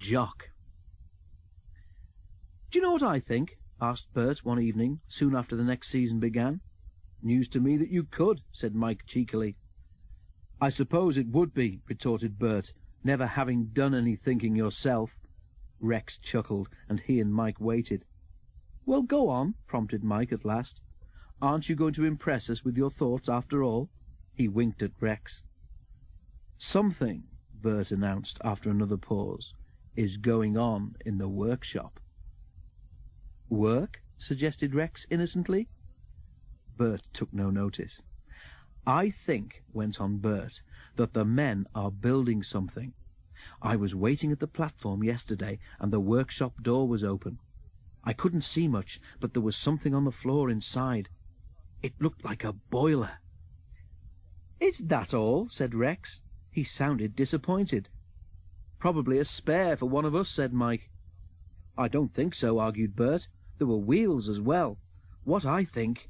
Jock. "Do you know what I think?" asked Bert one evening, soon after the next season began. "News to me that you could," said Mike cheekily. "I suppose it would be," retorted Bert, "never having done any thinking yourself." Rex chuckled, and he and Mike waited. "Well, go on," prompted Mike at last. "Aren't you going to impress us with your thoughts after all?" He winked at Rex. "Something," Bert announced after another pause, "is going on in the workshop." "Work?" suggested Rex innocently. Bert took no notice. "I think," went on Bert, "that the men are building something. I was waiting at the platform yesterday, and the workshop door was open. I couldn't see much, but there was something on the floor inside. It looked like a boiler." "Is that all?" said Rex. He sounded disappointed. "Probably a spare for one of us," said Mike. "I don't think so," argued Bert. "There were wheels as well. What I think,"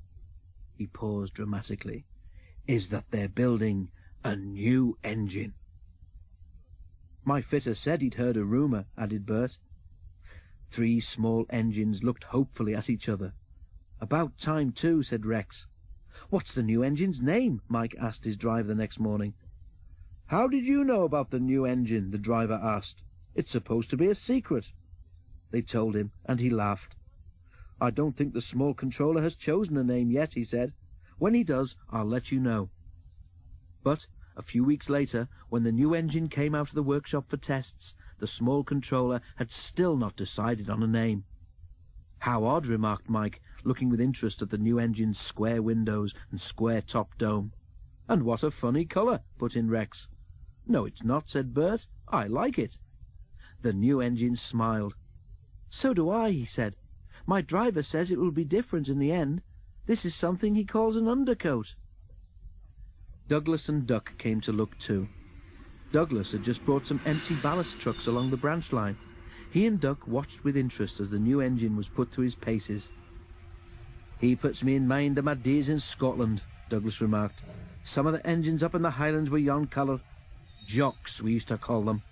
he paused dramatically, "is that they're building a new engine." "My fitter said he'd heard a rumour," added Bert. 3 small engines looked hopefully at each other. "About time, too," said Rex. "What's the new engine's name?" Mike asked his driver the next morning. "How did you know about the new engine?" the driver asked. "It's supposed to be a secret." They told him, and he laughed. "I don't think the small controller has chosen a name yet," he said. "When he does, I'll let you know." But a few weeks later, when the new engine came out of the workshop for tests, the small controller had still not decided on a name. "How odd," remarked Mike, looking with interest at the new engine's square windows and square top dome. "And what a funny colour," put in Rex. "No, it's not," said Bert. "I like it." The new engine smiled. "So do I," he said. "My driver says it will be different in the end. This is something he calls an undercoat." Douglas and Duck came to look too. Douglas had just brought some empty ballast trucks along the branch line. He and Duck watched with interest as the new engine was put through his paces. "He puts me in mind of my days in Scotland," Douglas remarked. "Some of the engines up in the Highlands were yon colour. Jocks, we used to call them."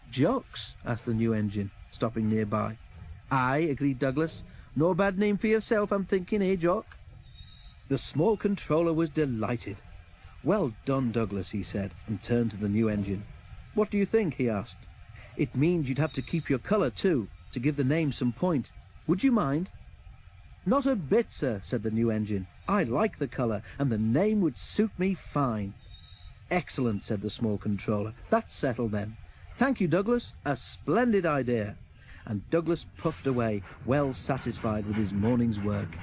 "Jocks?" asked the new engine, stopping nearby. "Aye," agreed Douglas. "No bad name for yourself, I'm thinking, eh, Jock?" The small controller was delighted. "Well done, Douglas," he said, and turned to the new engine. "What do you think?" he asked. "It means you'd have to keep your colour too, to give the name some point. Would you mind?" "Not a bit, sir," said the new engine. "I like the colour, and the name would suit me fine." "Excellent," said the small controller. "That's settled then. Thank you, Douglas. A splendid idea." And Douglas puffed away, well satisfied with his morning's work.